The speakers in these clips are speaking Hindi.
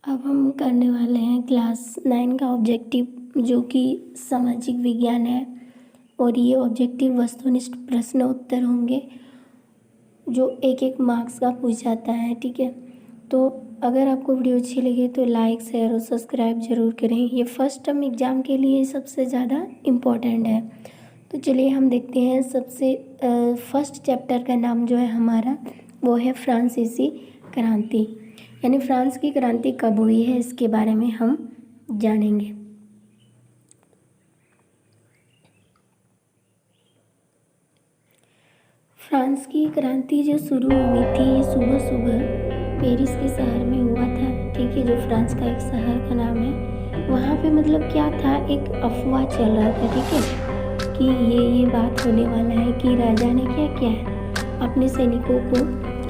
अब हम करने वाले हैं क्लास 9 का ऑब्जेक्टिव, जो कि सामाजिक विज्ञान है। और ये ऑब्जेक्टिव वस्तुनिष्ठ प्रश्न उत्तर होंगे जो एक एक मार्क्स का पूछ जाता है। ठीक है, तो अगर आपको वीडियो अच्छी लगे तो लाइक शेयर और सब्सक्राइब ज़रूर करें। ये फर्स्ट टर्म एग्ज़ाम के लिए सबसे ज़्यादा इम्पोर्टेंट है। तो चलिए हम देखते हैं। सबसे फर्स्ट चैप्टर का नाम जो है हमारा वो है फ्रांसीसी क्रांति, यानी फ्रांस की क्रांति कब हुई है इसके बारे में हम जानेंगे। फ्रांस की क्रांति जो शुरू हुई थी ये सुबह सुबह पेरिस के शहर में हुआ था। ठीक है, जो फ्रांस का एक शहर का नाम है। वहाँ पे मतलब क्या था, एक अफवाह चल रहा था। ठीक है, कि ये बात होने वाला है कि राजा ने क्या किया है, अपने सैनिकों को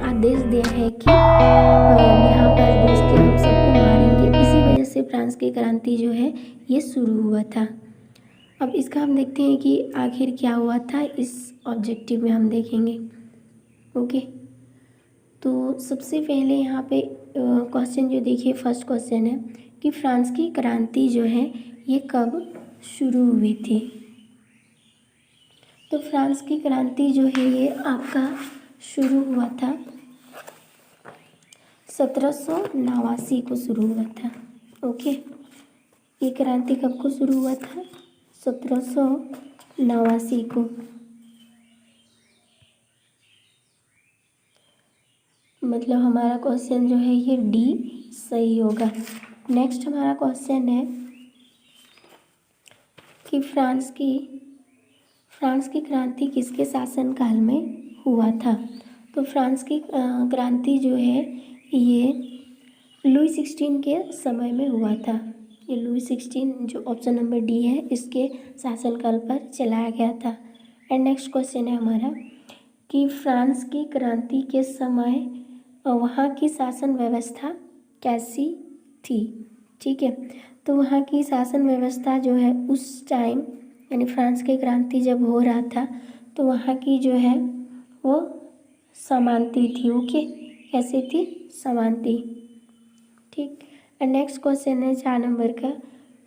आदेश दिया है कि यहाँ पर घुस के हम सबको मारेंगे। इसी वजह से फ्रांस की क्रांति जो है ये शुरू हुआ था। अब इसका हम देखते हैं कि आखिर क्या हुआ था, इस ऑब्जेक्टिव में हम देखेंगे। ओके, तो सबसे पहले यहाँ पे क्वेश्चन जो देखिए, फर्स्ट क्वेश्चन है कि फ्रांस की क्रांति जो है ये कब शुरू हुई थी। तो फ्रांस की क्रांति जो है ये आपका शुरू हुआ था 1789 को शुरू हुआ था। ओके, ये क्रांति कब को शुरू हुआ था, 1789 को। मतलब हमारा क्वेश्चन जो है ये डी सही होगा। नेक्स्ट हमारा क्वेश्चन है कि फ्रांस की क्रांति किसके शासनकाल में हुआ था। तो फ्रांस की क्रांति जो है ये लुई 16 के समय में हुआ था। ये लुई 16 जो ऑप्शन नंबर डी है इसके शासनकाल पर चलाया गया था। एंड नेक्स्ट क्वेश्चन है हमारा कि फ्रांस की क्रांति के समय वहाँ की शासन व्यवस्था कैसी थी। ठीक है, तो वहाँ की शासन व्यवस्था जो है उस टाइम, यानी फ्रांस की क्रांति जब हो रहा था तो वहाँ की जो है वो समानती थी। ओके, कैसी थी, समानती। ठीक, एंड नेक्स्ट क्वेश्चन है 4 नंबर का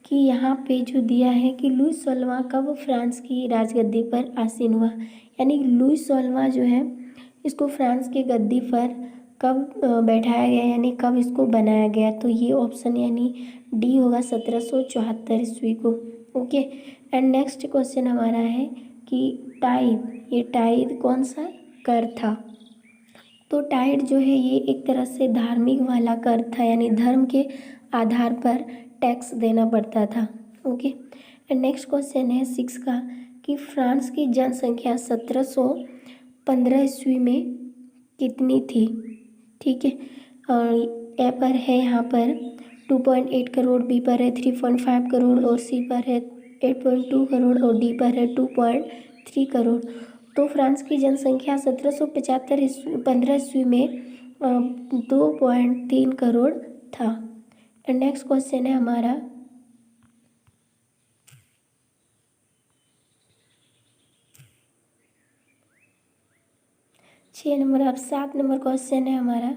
कि यहाँ पे जो दिया है कि लुई 16वां कब फ्रांस की राजगद्दी पर आसीन हुआ। यानी लुई 16वां जो है इसको फ्रांस की गद्दी पर कब बैठाया गया, यानी कब इसको बनाया गया। तो ये ऑप्शन यानी डी होगा 1774 ईस्वी को। ओके, एंड नेक्स्ट क्वेश्चन हमारा है कि टाइड, ये टाइड कौन सा कर था। तो टाइड जो है ये एक तरह से धार्मिक वाला कर था, यानी धर्म के आधार पर टैक्स देना पड़ता था। ओके, एंड नेक्स्ट क्वेश्चन है 6 का कि फ्रांस की जनसंख्या 1715 ईस्वी में कितनी थी। ठीक है, और ए पर है यहाँ पर 2.8 करोड़, बी पर है 3.5 करोड़ और सी पर है 8.2 करोड़ और डी पर है 2.3 करोड़। तो फ्रांस की जनसंख्या 1715 ईस्वी में 2.3 करोड़ था। एंड नेक्स्ट क्वेश्चन है हमारा 6 नंबर। अब 7 नंबर क्वेश्चन है हमारा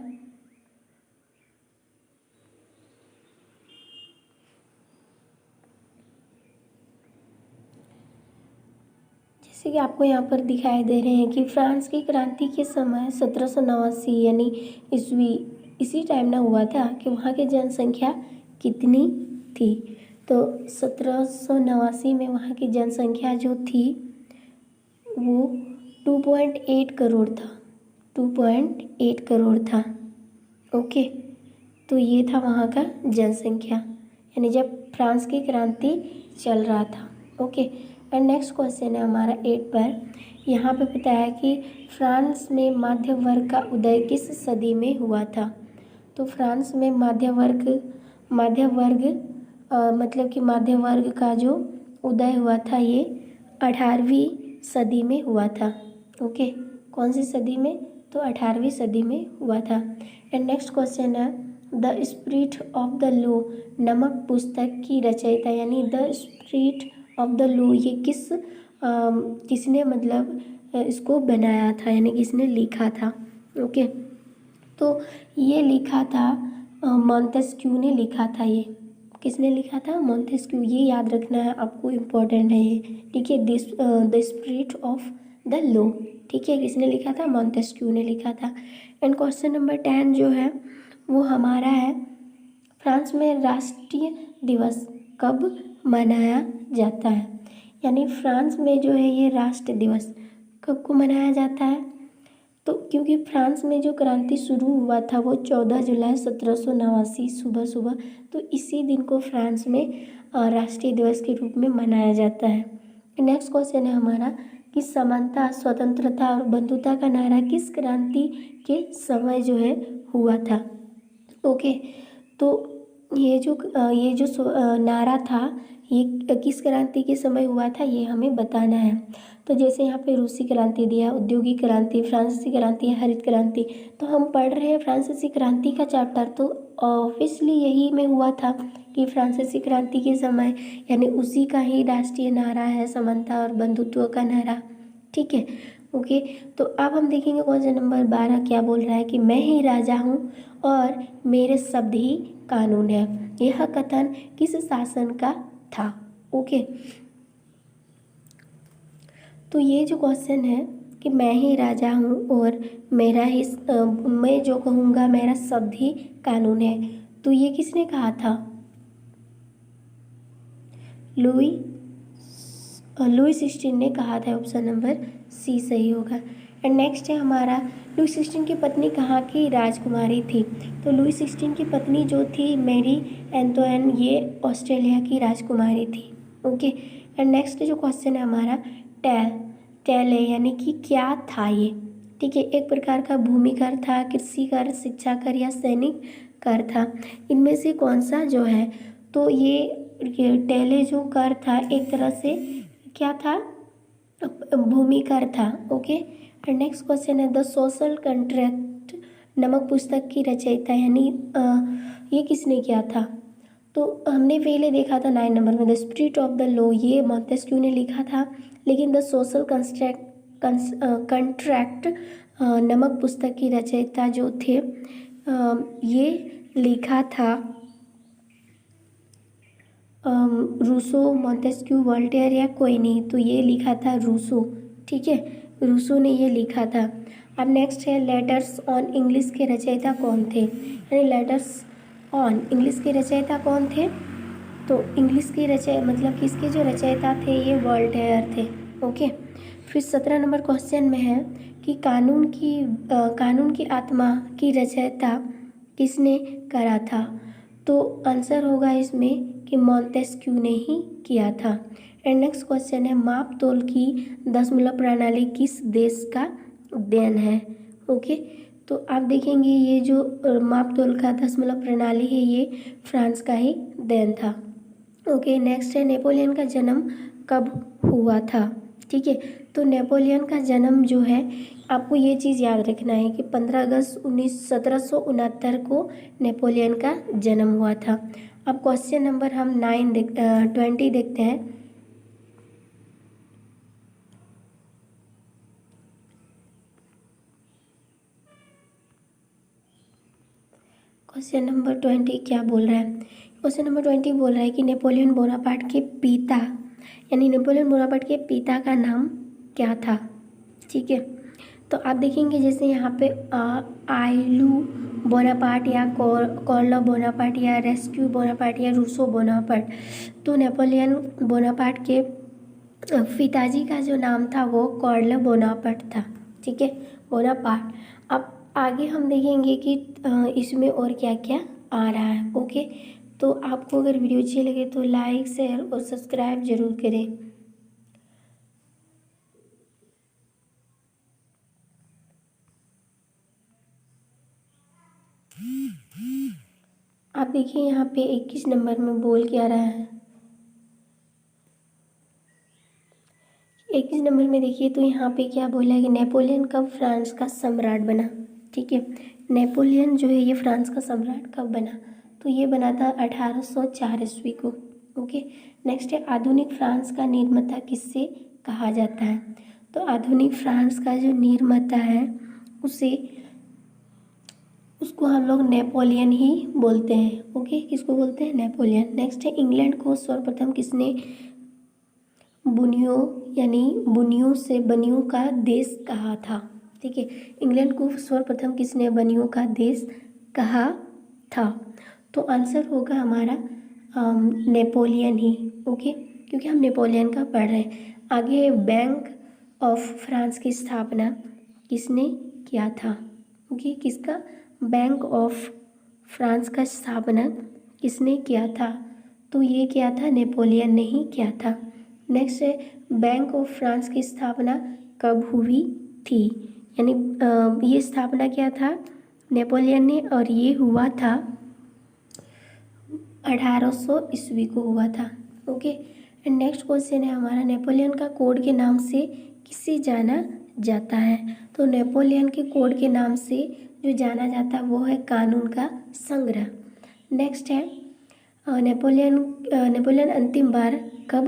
जैसे कि आपको यहाँ पर दिखाई दे रहे हैं कि फ्रांस की क्रांति के समय 1789 यानी ईस्वी इसी टाइम ना हुआ था कि वहाँ की जनसंख्या कितनी थी। तो 1789 में वहाँ की जनसंख्या जो थी वो 2.8 करोड़ था, 2.8 करोड़ था। ओके, तो ये था वहाँ का जनसंख्या, यानी जब फ्रांस की क्रांति चल रहा था। ओके, एंड नेक्स्ट क्वेश्चन है हमारा 8 पर। यहाँ पे बताया कि फ्रांस में मध्य वर्ग का उदय किस सदी में हुआ था। तो फ्रांस में मध्य वर्ग मतलब कि मध्य वर्ग का जो उदय हुआ था ये 18वीं सदी में हुआ था। ओके, कौन सी सदी में, तो 18वीं सदी में हुआ था। एंड नेक्स्ट क्वेश्चन है the spirit of the law नमक पुस्तक की रचयिता, यानी the spirit of the law ये किसने मतलब इसको बनाया था, यानी किसने लिखा था। ओके, तो ये लिखा था मॉन्टेस्क्यू ने लिखा था। ये किसने लिखा था? मॉन्टेस्क्यू। ये याद रखना है आपको, इम्पोर्टेंट है ये, ठीक है। The spirit of the law, ठीक है, किसने लिखा था? मॉन्टेस्क्यू ने लिखा था। एंड क्वेश्चन नंबर 10 जो है वो हमारा है, फ्रांस में राष्ट्रीय दिवस कब मनाया जाता है? यानी फ्रांस में जो है ये राष्ट्र दिवस कब को मनाया जाता है? तो क्योंकि फ्रांस में जो क्रांति शुरू हुआ था वो 14 जुलाई 1789 सुबह सुबह, तो इसी दिन को फ्रांस में राष्ट्रीय दिवस के रूप में मनाया जाता है। नेक्स्ट क्वेश्चन है हमारा कि समानता, स्वतंत्रता और बंधुता का नारा किस क्रांति के समय जो है हुआ था? ओके, तो ये जो नारा था ये किस क्रांति के समय हुआ था, ये हमें बताना है। तो जैसे यहाँ पे रूसी क्रांति दिया, औद्योगिक क्रांति, फ्रांसीसी क्रांति, हरित क्रांति। तो हम पढ़ रहे हैं फ्रांसीसी क्रांति का चैप्टर, तो ऑब्वियसली यही में हुआ था कि फ्रांसीसी क्रांति के समय, यानी उसी का ही राष्ट्रीय नारा है समानता और बंधुत्व का नारा, ठीक है। ओके, तो अब हम देखेंगे क्वेश्चन नंबर 12 क्या बोल रहा है कि मैं ही राजा हूँ और मेरे शब्द ही कानून है। यह कथन किस शासन का था? ओके, तो ये जो क्वेश्चन है कि मैं ही राजा हूँ और मेरा ही मैं जो कहूँगा मेरा शब्द ही कानून है, तो ये किसने कहा था? लुई 16 ने कहा था। ऑप्शन नंबर सी सही होगा। एंड नेक्स्ट है हमारा, लुई 16 की पत्नी कहाँ की राजकुमारी थी? तो लुई 16 की पत्नी जो थी मैरी एंटोइन, ये ऑस्ट्रेलिया की राजकुमारी थी। ओके, एंड नेक्स्ट जो क्वेश्चन है हमारा, टेल है यानी कि क्या था ये? ठीक है, एक प्रकार का भूमि कर था, कृषि कर, शिक्षा कर या सैनिक कर था, इनमें से कौन सा जो है? तो ये टेले जो कर था एक तरह से क्या था? भूमि कर था। ओके, नेक्स्ट क्वेश्चन है द सोशल कॉन्ट्रैक्ट नमक पुस्तक की रचयिता, यानी ये किसने किया था? तो हमने पहले देखा था 9 नंबर में the spirit of the law, ये मॉन्टेस्क्यू ने लिखा था। लेकिन द सोशल कॉन्ट्रैक्ट नमक पुस्तक की रचयिता जो थे ये लिखा था रूसो, मॉन्टेस्क्यू, वोल्टेयर या कोई नहीं, तो ये लिखा था रूसो, ठीक है, रूसो ने ये लिखा था। अब नेक्स्ट है लेटर्स ऑन इंग्लिश के रचयिता कौन थे? यानी लेटर्स ऑन इंग्लिश के रचयिता कौन थे? तो इंग्लिश के मतलब किसके जो रचयिता थे ये वोल्टेयर थे। ओके, फिर 17 नंबर क्वेश्चन में है कि कानून की आत्मा की रचयिता किसने करा था? तो आंसर होगा इसमें कि मॉन्टेस्क्यू ने ही किया था। एंड नेक्स्ट क्वेश्चन है माप तोल की दशमलव प्रणाली किस देश का देन है? ओके, तो आप देखेंगे ये जो माप तोल का दशमलव प्रणाली है ये फ्रांस का ही देन था। ओके, नेक्स्ट है नेपोलियन का जन्म कब हुआ था? ठीक है, तो नेपोलियन का जन्म जो है आपको ये चीज़ याद रखना है कि 15 अगस्त 1769 को नेपोलियन का जन्म हुआ था। अब क्वेश्चन नंबर हम 20 देखते हैं। क्वेश्चन नंबर 20 क्या बोल रहा है? क्वेश्चन नंबर 20 बोल रहा है कि नेपोलियन बोनापार्ट के पिता, यानी नेपोलियन बोनापार्ट के पिता का नाम क्या था? ठीक है, तो आप देखेंगे जैसे यहाँ पे आइलू बोनापार्ट या कॉर्ल बोनापार्ट या रेस्क्यू बोनापार्ट या रूसो बोनापार्ट, तो नेपोलियन बोनापार्ट के पिताजी का जो नाम था वो कॉर्ल बोनापार्ट था। ठीक है, बोनापार्ट। अब आगे हम देखेंगे कि इसमें और क्या क्या आ रहा है। ओके, तो आपको अगर वीडियो अच्छी लगे तो लाइक, शेयर और सब्सक्राइब जरूर करें। आप देखिए यहाँ पे 21 नंबर में बोल क्या रहा है। 21 नंबर में देखिए तो यहाँ पे क्या बोला है कि नेपोलियन कब फ्रांस का सम्राट बना। ठीक है, नेपोलियन जो है ये फ्रांस का सम्राट कब बना? तो ये बना था 1804 ईस्वी को। ओके, नेक्स्ट है आधुनिक फ्रांस का निर्माता किससे कहा जाता है? तो आधुनिक फ्रांस का जो निर्माता है उसे उसको हम लोग नेपोलियन ही बोलते हैं। ओके, किसको बोलते हैं? नेपोलियन। नेक्स्ट है इंग्लैंड को सर्वप्रथम किसने बुनियों यानी बुनियों से बनियों का देश कहा था? ठीक है, इंग्लैंड को सर्वप्रथम किसने बनियों का देश कहा था? तो आंसर होगा हमारा नेपोलियन ही। ओके, क्योंकि हम नेपोलियन का पढ़ रहे हैं। आगे है बैंक ऑफ फ्रांस की स्थापना किसने किया था? ओके, किसका? बैंक ऑफ फ्रांस का स्थापना किसने किया था? तो ये किया था नेपोलियन ने ही किया था। नेक्स्ट है बैंक ऑफ फ्रांस की स्थापना कब हुई थी? यानी ये स्थापना किया था नेपोलियन ने और ये हुआ था 1800 ईस्वी को हुआ था। ओके, एंड नेक्स्ट क्वेश्चन है हमारा नेपोलियन का कोड के नाम से किसे जाना जाता है? तो नेपोलियन के कोड के नाम से जो जाना जाता है वो है कानून का संग्रह। नेक्स्ट है नेपोलियन अंतिम बार कब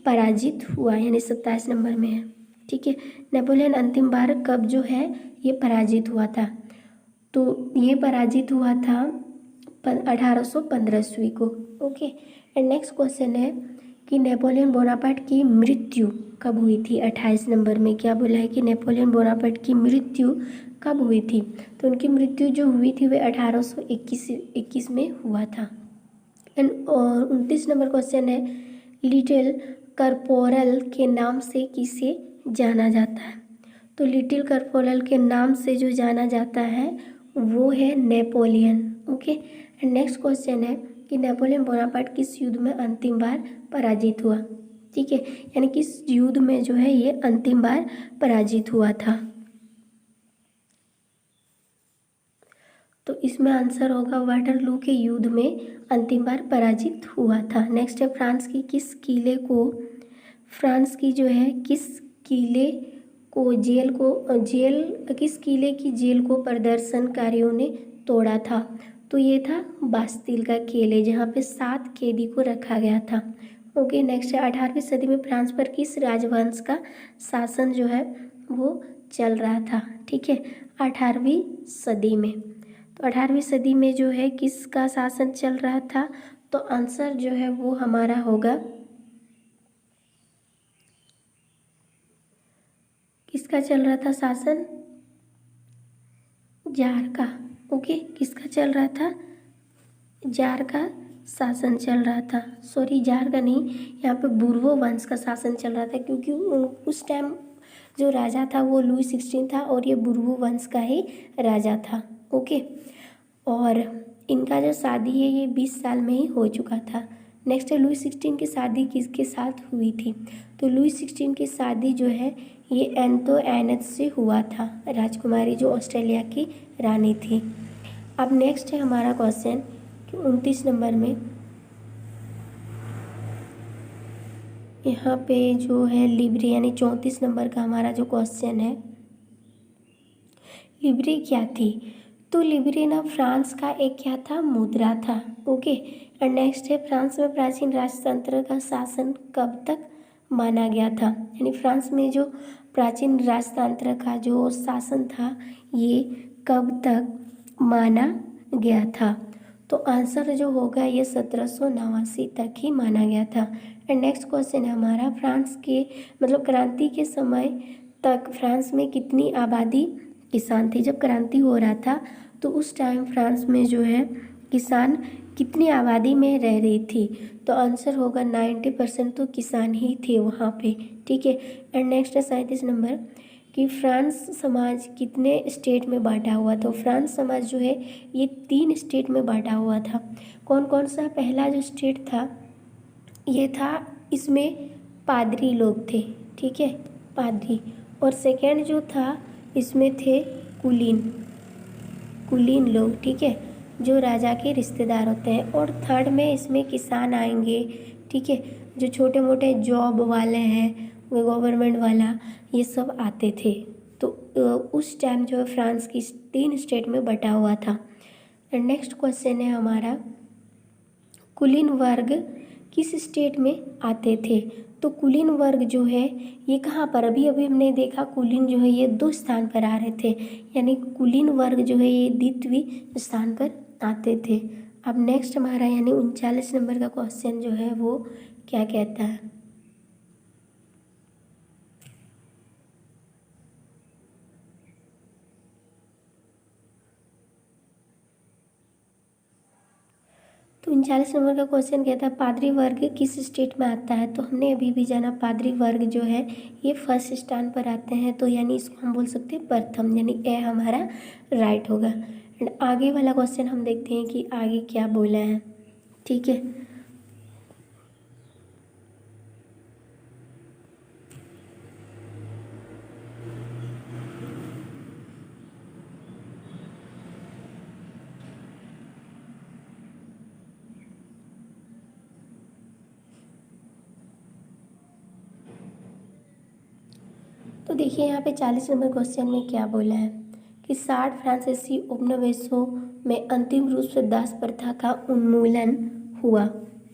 पराजित हुआ? यानी 27 नंबर में है। ठीक है, नेपोलियन अंतिम बार कब जो है ये पराजित हुआ था? तो ये पराजित हुआ था 1815 ईस्वी को। ओके, एंड नेक्स्ट क्वेश्चन है कि नेपोलियन बोनापार्ट की मृत्यु कब हुई थी? 28 नंबर में क्या बोला है कि नेपोलियन बोनापार्ट की मृत्यु कब हुई थी? तो उनकी मृत्यु जो हुई थी वह 1821 में हुआ था। एंड 29 नंबर क्वेश्चन है लिटिल कर्पोरल के नाम से किसे जाना जाता है? तो लिटिल कर्पोरल के नाम से जो जाना जाता है वो है Napoleon. Okay, and next question है कि नेपोलियन बोनापार्ट किस युद्ध में अंतिम बार पराजित हुआ? ठीक है, यानी किस युद्ध में जो है ये अंतिम बार पराजित हुआ था? तो इसमें आंसर होगा वाटरलू के युद्ध में अंतिम बार पराजित हुआ था। नेक्स्ट है फ्रांस की किस किले की जेल को प्रदर्शनकारियों ने तोड़ा था? तो ये था बास्तिल का किले जहाँ पे 7 कैदी को रखा गया था। ओके, नेक्स्ट है 18वीं सदी में फ्रांस पर किस राजवंश का शासन जो है वो चल रहा था? ठीक है, 18वीं सदी में। तो 18वीं सदी में जो है किसका शासन चल रहा था? तो आंसर जो है वो हमारा होगा किसका चल रहा था शासन? जार का। ओके, किसका चल रहा था? जार का शासन चल रहा था। सॉरी, जार का नहीं, यहाँ पे बुर्बो वंश का शासन चल रहा था क्योंकि उस टाइम जो राजा था वो लुई 16 था और ये बुर्बो वंश का ही राजा था। ओके, और इनका जो शादी है ये 20 साल में ही हो चुका था। नेक्स्ट है लुई 16 की शादी किसके साथ हुई थी? तो लुई 16 की शादी जो है ये एंथोइनेट से हुआ था, राजकुमारी जो ऑस्ट्रेलिया की रानी थी। अब नेक्स्ट है हमारा क्वेश्चन कि 29 नंबर में यहाँ पे जो है लिब्रे यानी 34 नंबर का हमारा जो क्वेश्चन है लिब्रे क्या थी? तो लिब्रे ना फ्रांस का एक क्या था? मुद्रा था। ओके, और नेक्स्ट है फ्रांस में प्राचीन राजतंत्र का शासन कब तक माना गया था? यानी फ्रांस में जो प्राचीन राजतंत्र का जो शासन था ये कब तक माना गया था? तो आंसर जो होगा ये 1789 तक ही माना गया था। एंड नेक्स्ट क्वेश्चन है हमारा फ्रांस के क्रांति के समय तक फ्रांस में कितनी आबादी किसान थे? जब क्रांति हो रहा था तो उस टाइम फ्रांस में जो है किसान कितनी आबादी में रह रही थी? तो आंसर होगा 90% तो किसान ही थे वहाँ पे। ठीक है, एंड नेक्स्ट है 37 नंबर कि फ्रांस समाज कितने स्टेट में बांटा हुआ था? तो फ्रांस समाज जो है ये 3 स्टेट में बांटा हुआ था। कौन कौन सा? पहला जो स्टेट था ये था, इसमें पादरी लोग थे। ठीक है, पादरी। और सेकेंड जो था इसमें थे कुलीन लोग। ठीक है, जो राजा के रिश्तेदार होते हैं। और थर्ड में इसमें किसान आएंगे। ठीक है, जो छोटे मोटे जॉब वाले हैं गवर्नमेंट वाला ये सब आते थे। तो उस टाइम जो है फ्रांस की 3 स्टेट में बटा हुआ था। एंड नेक्स्ट क्वेश्चन है हमारा कुलीन वर्ग किस स्टेट में आते थे? तो कुलीन वर्ग जो है ये कहाँ पर, अभी अभी हमने देखा कुलीन जो है ये 2 स्थान पर आ रहे थे, यानी कुलीन वर्ग जो है ये द्वितीय स्थान पर आते थे। अब नेक्स्ट हमारा यानी 39 नंबर का क्वेश्चन जो है वो क्या कहता है। तो 39 नंबर का क्वेश्चन कहता है पादरी वर्ग किस स्टेट में आता है। तो हमने अभी भी जाना पादरी वर्ग जो है ये फर्स्ट स्थान पर आते हैं, तो यानी इसको हम बोल सकते हैं प्रथम, यानी ए हमारा राइट होगा। एंड आगे वाला क्वेश्चन हम देखते हैं कि आगे क्या बोला है। ठीक है, तो देखिए यहाँ पे 40 नंबर क्वेश्चन में क्या बोला है कि 60 फ्रांसीसी उपनिवेशों में अंतिम रूप से दास प्रथा का उन्मूलन हुआ।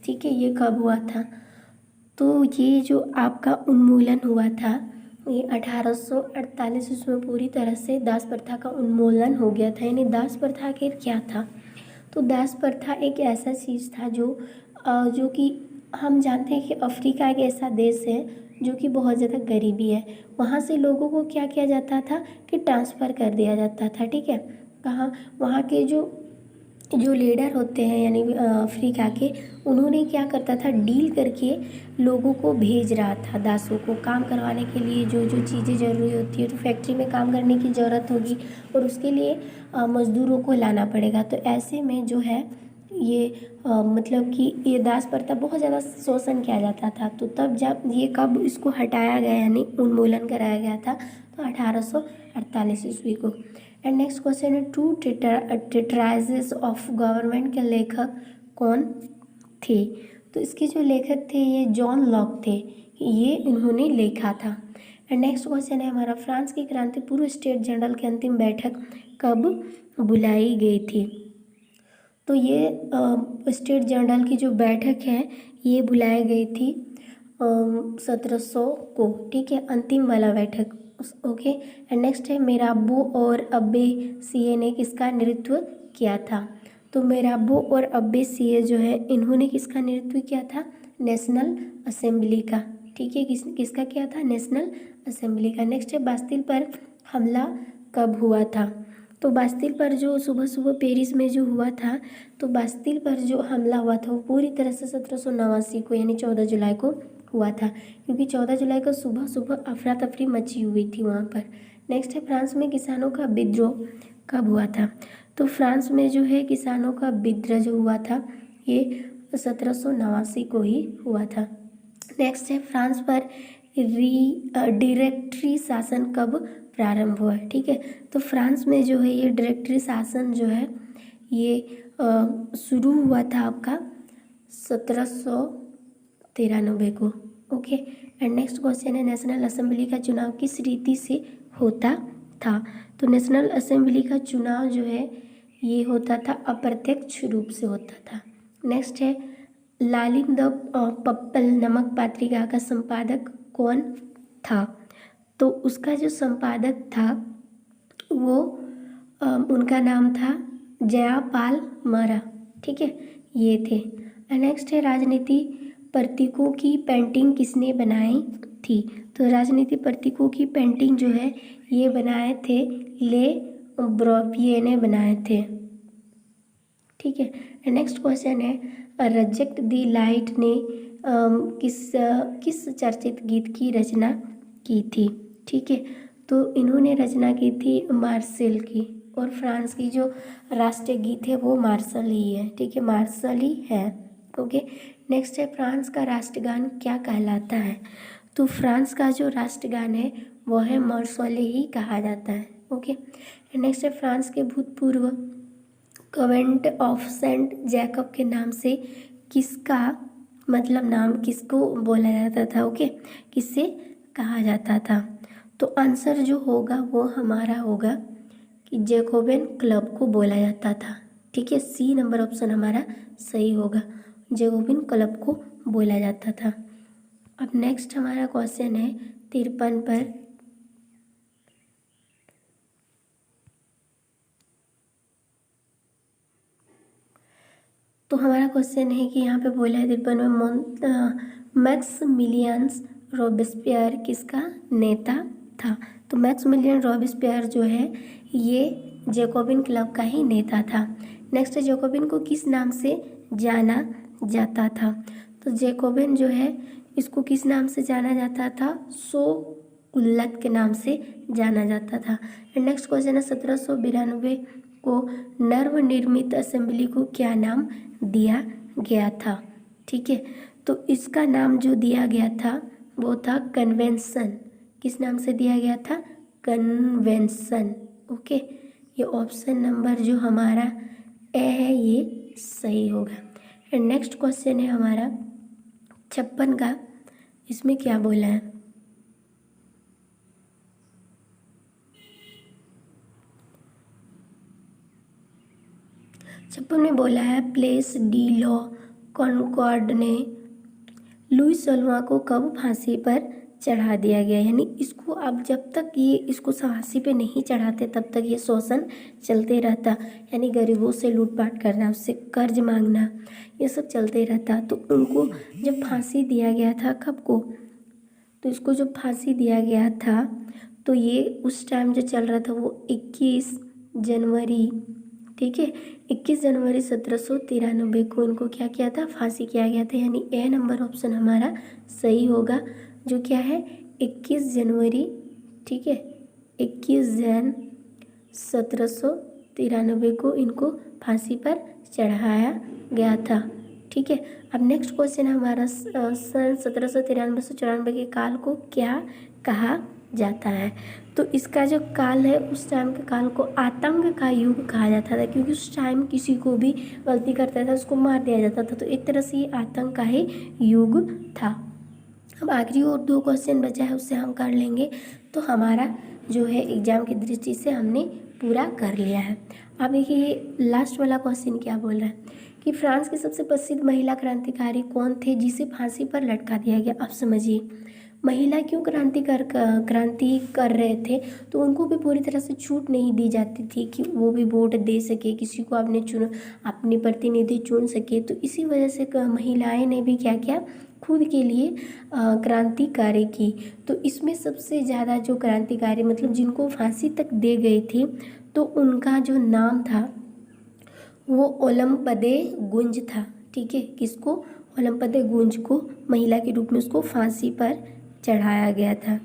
ठीक है, ये कब हुआ था। तो ये जो आपका उन्मूलन हुआ था ये 1848 उसमें पूरी तरह से दास प्रथा का उन्मूलन हो गया था। यानी दास प्रथा आखिर क्या था। तो दास प्रथा एक ऐसा चीज़ था जो कि हम जानते हैं कि अफ्रीका एक ऐसा देश है जो कि बहुत ज़्यादा गरीबी है। वहाँ से लोगों को क्या किया जाता था कि ट्रांसफ़र कर दिया जाता था। ठीक है, कहाँ, वहाँ के जो लीडर होते हैं यानी अफ्रीका के, उन्होंने क्या करता था डील करके लोगों को भेज रहा था, दासों को काम करवाने के लिए। जो जो चीज़ें ज़रूरी होती है, तो फैक्ट्री में काम करने की ज़रूरत होगी और उसके लिए मज़दूरों को लाना पड़ेगा। तो ऐसे में जो है ये मतलब कि ये दास प्रथा बहुत ज़्यादा शोषण किया जाता था। तो तब जब ये कब इसको हटाया गया यानी उन्मूलन कराया गया था, तो 1848 ईस्वी को। एंड नेक्स्ट क्वेश्चन है टू ट्रेटाइजेस ऑफ गवर्नमेंट के लेखक कौन थे। तो इसके जो लेखक थे ये जॉन लॉक थे, ये इन्होंने लिखा था। एंड नेक्स्ट क्वेश्चन है हमारा फ्रांस की क्रांति पूर्व स्टेट जनरल की अंतिम बैठक कब बुलाई गई थी। तो ये स्टेट जनरल की जो बैठक है ये बुलाई गई थी 1700 को। ठीक है, अंतिम वाला बैठक। ओके, एंड नेक्स्ट है मिराबो और अब्बे सीए ने किसका नेतृत्व किया था। तो मिराबो और अब्बे सीए जो है इन्होंने किसका नेतृत्व किया था, नेशनल असेंबली का। ठीक है, किसका किया था, नेशनल असेंबली का। नेक्स्ट है बास्तिल पर हमला कब हुआ था। तो बास्तिल पर जो सुबह सुबह पेरिस में जो हुआ था, तो बास्तिल पर जो हमला हुआ था वो पूरी तरह से 1789 को यानी 14 जुलाई को हुआ था, क्योंकि 14 जुलाई को सुबह सुबह अफरा तफरी मची हुई थी वहाँ पर। नेक्स्ट है फ्रांस में किसानों का विद्रोह कब हुआ था। तो फ्रांस में जो है किसानों का विद्रोह जो हुआ था ये 1789 को ही हुआ था। नेक्स्ट है फ्रांस पर डायरेक्टरी शासन कब प्रारंभ हुआ। ठीक है, तो फ्रांस में जो है ये डायरेक्टरी शासन जो है ये शुरू हुआ था आपका 1793 को। ओके, एंड नेक्स्ट क्वेश्चन है नेशनल असेंबली का चुनाव किस रीति से होता था। तो नेशनल असेंबली का चुनाव जो है ये होता था अप्रत्यक्ष रूप से होता था। नेक्स्ट है लालिन द पप्पल नमक पत्रिका का संपादक कौन था। तो उसका जो संपादक था वो उनका नाम था जयापाल मरा। ठीक है, ये थे। नेक्स्ट है राजनीति प्रतीकों की पेंटिंग किसने बनाई थी। तो राजनीति प्रतीकों की पेंटिंग जो है ये बनाए थे ले ब्रॉपिये ने बनाए थे। ठीक है, नेक्स्ट क्वेश्चन है रिजेक्ट द लाइट ने किस चर्चित गीत की रचना की थी। ठीक है, तो इन्होंने रचना की थी मार्सेल की, और फ्रांस की जो राष्ट्रीय गीत है वो मार्शल ही है। ठीक है, मार्शल ही है। ओके, नेक्स्ट है फ्रांस का राष्ट्रगान क्या कहलाता है। तो फ्रांस का जो राष्ट्रगान है वो है मार्शल ही कहा जाता है। ओके, नेक्स्ट है फ्रांस के भूतपूर्व कवेंट ऑफ सेंट जैकब के नाम से किसका मतलब नाम किसको बोला जाता था। ओके, किससे कहा जाता था। तो आंसर जो होगा वो हमारा होगा कि जैकोबिन क्लब को बोला जाता था। ठीक है, सी नंबर ऑप्शन हमारा सही होगा, जैकोबिन क्लब को बोला जाता था। अब नेक्स्ट हमारा क्वेश्चन है 53 पर। तो हमारा क्वेश्चन है कि यहाँ पे बोला है 53 में मैक्सिमिलियन रॉबेस्पियर किसका नेता था। तो मैक्सिमिलियन रॉबेस्पियर जो है ये जैकोबिन क्लब का ही नेता था। नेक्स्ट जैकोबिन को किस नाम से जाना जाता था। तो जैकोबिन जो है इसको किस नाम से जाना जाता था, सो उल्लत के नाम से जाना जाता था। नेक्स्ट क्वेश्चन है 1792 को नव निर्मित असेंबली को क्या नाम दिया गया था। ठीक है, तो इसका नाम जो दिया गया था वो था कन्वेंशन। किस नाम से दिया गया था, कन्वेंशन। ओके, ये ऑप्शन नंबर जो हमारा ए है ये सही होगा। नेक्स्ट क्वेश्चन है हमारा 56 का। इसमें क्या बोला है, छप्पन में बोला है प्लेस डी लॉ कॉनकॉर्ड ने लुई 16वां को कब फांसी पर चढ़ा दिया गया। यानी इसको अब जब तक ये इसको फांसी पे नहीं चढ़ाते तब तक ये शोषण चलते रहता। यानी गरीबों से लूटपाट करना, उससे कर्ज मांगना, ये सब चलते रहता। तो उनको जब फांसी दिया गया था कब को, तो इसको जब फांसी दिया गया था तो ये उस टाइम जो चल रहा था वो 21 जनवरी, ठीक है, 21 जनवरी 1793 को इनको क्या किया था, फांसी किया गया था। यानी ए नंबर ऑप्शन हमारा सही होगा, जो क्या है 21 जनवरी, ठीक है, 21 जन 1793 को इनको फांसी पर चढ़ाया गया था। ठीक है, अब नेक्स्ट क्वेश्चन हमारा सन 1793 से 94 के काल को क्या कहा जाता है। तो इसका जो काल है उस टाइम के काल को आतंक का युग कहा जाता था, क्योंकि उस टाइम किसी को भी गलती करता था उसको मार दिया जाता था। तो एक तरह से ये आतंक का ही युग था। अब आखिरी और 2 क्वेश्चन बचा है उससे हम कर लेंगे। तो हमारा जो है एग्जाम की दृष्टि से हमने पूरा कर लिया है। अब देखिए लास्ट वाला क्वेश्चन क्या बोल रहा है कि फ्रांस के सबसे प्रसिद्ध महिला क्रांतिकारी कौन थे जिसे फांसी पर लटका दिया गया। अब समझिए महिला क्यों क्रांति कर रहे थे, तो उनको भी पूरी तरह से छूट नहीं दी जाती थी कि वो भी वोट दे सके, किसी को अपने प्रतिनिधि चुन सके। तो इसी वजह से महिलाएं ने भी क्या किया, खुद के लिए क्रांति कार्य की। तो इसमें सबसे ज़्यादा जो क्रांतिकारी मतलब जिनको फांसी तक दे गई थी, तो उनका जो नाम था वो ओलंपदे गुंज था। ठीक है, किसको, ओलंपदे गुंज को महिला के रूप में उसको फांसी पर चढ़ाया गया था।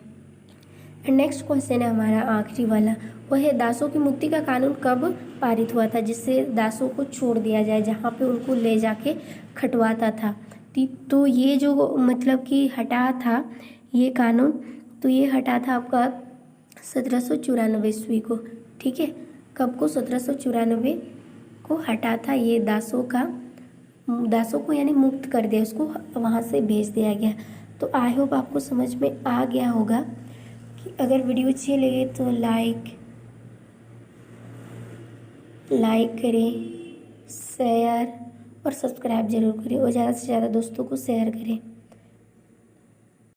नेक्स्ट क्वेश्चन है हमारा आखिरी वाला, वह है दासों की मुक्ति का कानून कब पारित हुआ था, जिससे दासों को छोड़ दिया जाए, जहाँ पे उनको ले जाके खटवाता था। तो ये जो मतलब कि हटा था ये कानून, तो ये हटा था आपका 1794 ईस्वी को। ठीक है, कब को, 1794 को हटा था ये दासों को यानी मुक्त कर दिया, उसको वहाँ से भेज दिया गया। तो आई होप आपको समझ में आ गया होगा कि अगर वीडियो अच्छी लगे तो लाइक करें, शेयर और सब्सक्राइब जरूर करें और ज़्यादा से ज़्यादा दोस्तों को शेयर करें।